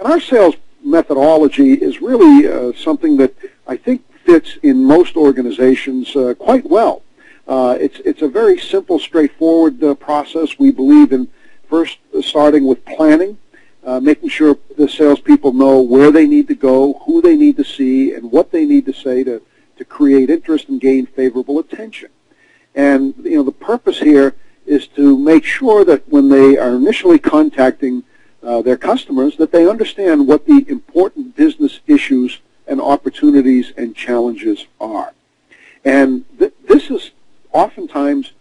And our sales methodology is really something that I think fits in most organizations quite well. It's a very simple, straightforward process. We believe in first starting with planning, making sure the salespeople know where they need to go, who they need to see, and what they need to say to create interest and gain favorable attention. And the purpose here is to make sure that when they are initially contacting their customers, that they understand what the important business issues and opportunities and challenges are. And this is oftentimes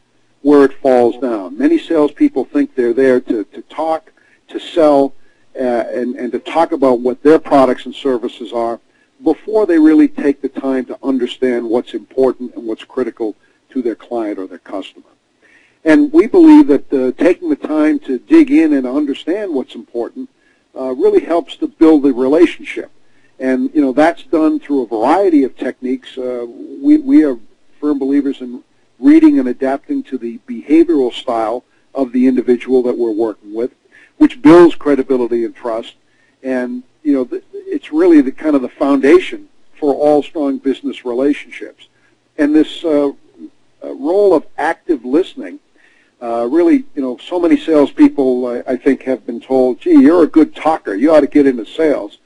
where it falls down. Many salespeople think they're there to talk, to sell, and to talk about what their products and services are before they really take the time to understand what's important and what's critical to their client or their customer. And we believe that taking the time to dig in and understand what's important really helps to build the relationship. And that's done through a variety of techniques. We are firm believers in reading and adapting to the behavioral style of the individual that we're working with, which builds credibility and trust. And it's really the kind of the foundation for all strong business relationships. And this role of active listening, really, so many salespeople, I think, have been told, gee, you're a good talker, you ought to get into sales.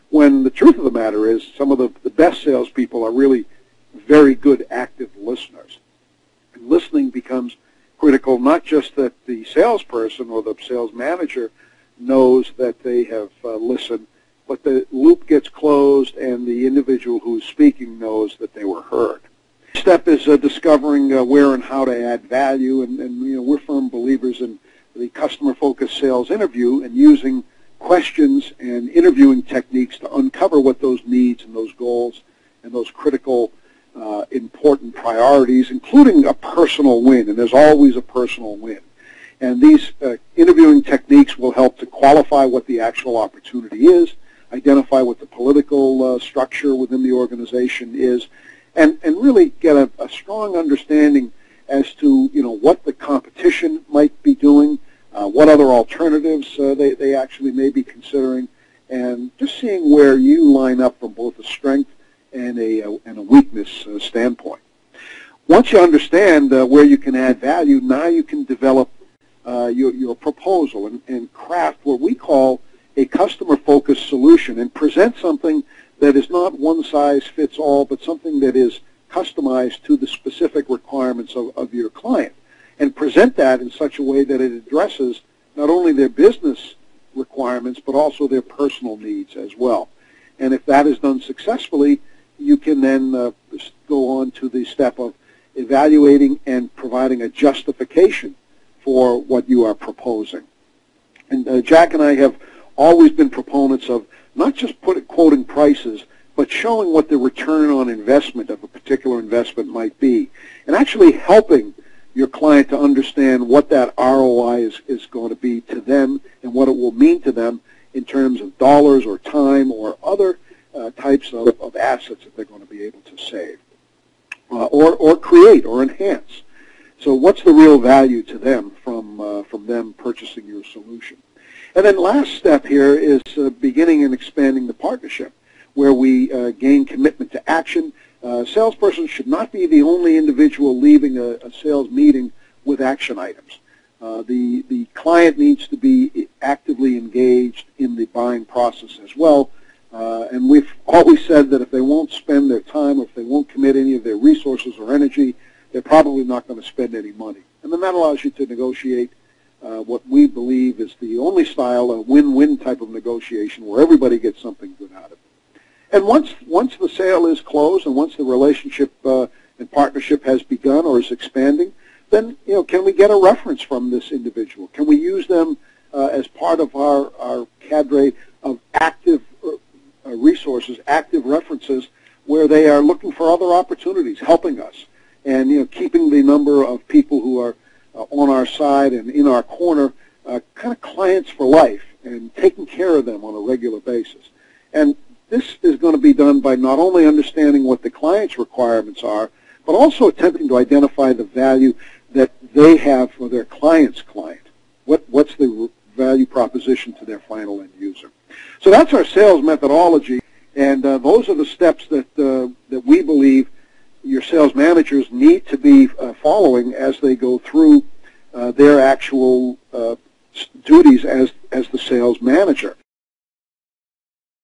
When the truth of the matter is some of the best salespeople are really very good active listeners. And listening becomes critical, not just that the salesperson or the sales manager knows that they have listened, but the loop gets closed and the individual who's speaking knows that they were heard. The step is discovering where and how to add value, and we're firm believers in the customer-focused sales interview and using questions and interviewing techniques to uncover what those needs and those goals and those critical, important priorities, including a personal win, and there's always a personal win. And these interviewing techniques will help to qualify what the actual opportunity is, identify what the political structure within the organization is, and really get a strong understanding as to what the competition might be doing, what other alternatives they actually may be considering, and just seeing where you line up from both a strength and a weakness standpoint. Once you understand where you can add value, now you can develop your proposal and craft what we call a customer-focused solution and present something that is not one size fits all, but something that is customized to the specific requirements of your client, and present that in such a way that it addresses not only their business requirements, but also their personal needs as well. And if that is done successfully, you can then go on to the step of evaluating and providing a justification for what you are proposing. And Jack and I have always been proponents of not just quoting prices, but showing what the return on investment of a particular investment might be, and actually helping your client to understand what that ROI is going to be to them and what it will mean to them in terms of dollars or time or other types of assets that they're going to be able to save or create or enhance. So what's the real value to them from them purchasing your solution? And then last step here is beginning and expanding the partnership, where we gain commitment to action. Salesperson should not be the only individual leaving a sales meeting with action items. The client needs to be actively engaged in the buying process as well. And we've always said that if they won't spend their time or if they won't commit any of their resources or energy, they're probably not going to spend any money. And then that allows you to negotiate what we believe is the only style, a win-win type of negotiation where everybody gets something good out of it. And once the sale is closed and once the relationship and partnership has begun or is expanding, then can we get a reference from this individual? Can we use them as part of our cadre of active resources, active references, where they are looking for other opportunities, helping us, and keeping the number of people who are on our side and in our corner, kind of clients for life, and taking care of them on a regular basis. And this is going to be done by not only understanding what the client's requirements are, but also attempting to identify the value that they have for their client's client. What's the value proposition to their final end user? So that's our sales methodology, and those are the steps that we believe your sales managers need to be following as they go through their actual duties as the sales manager.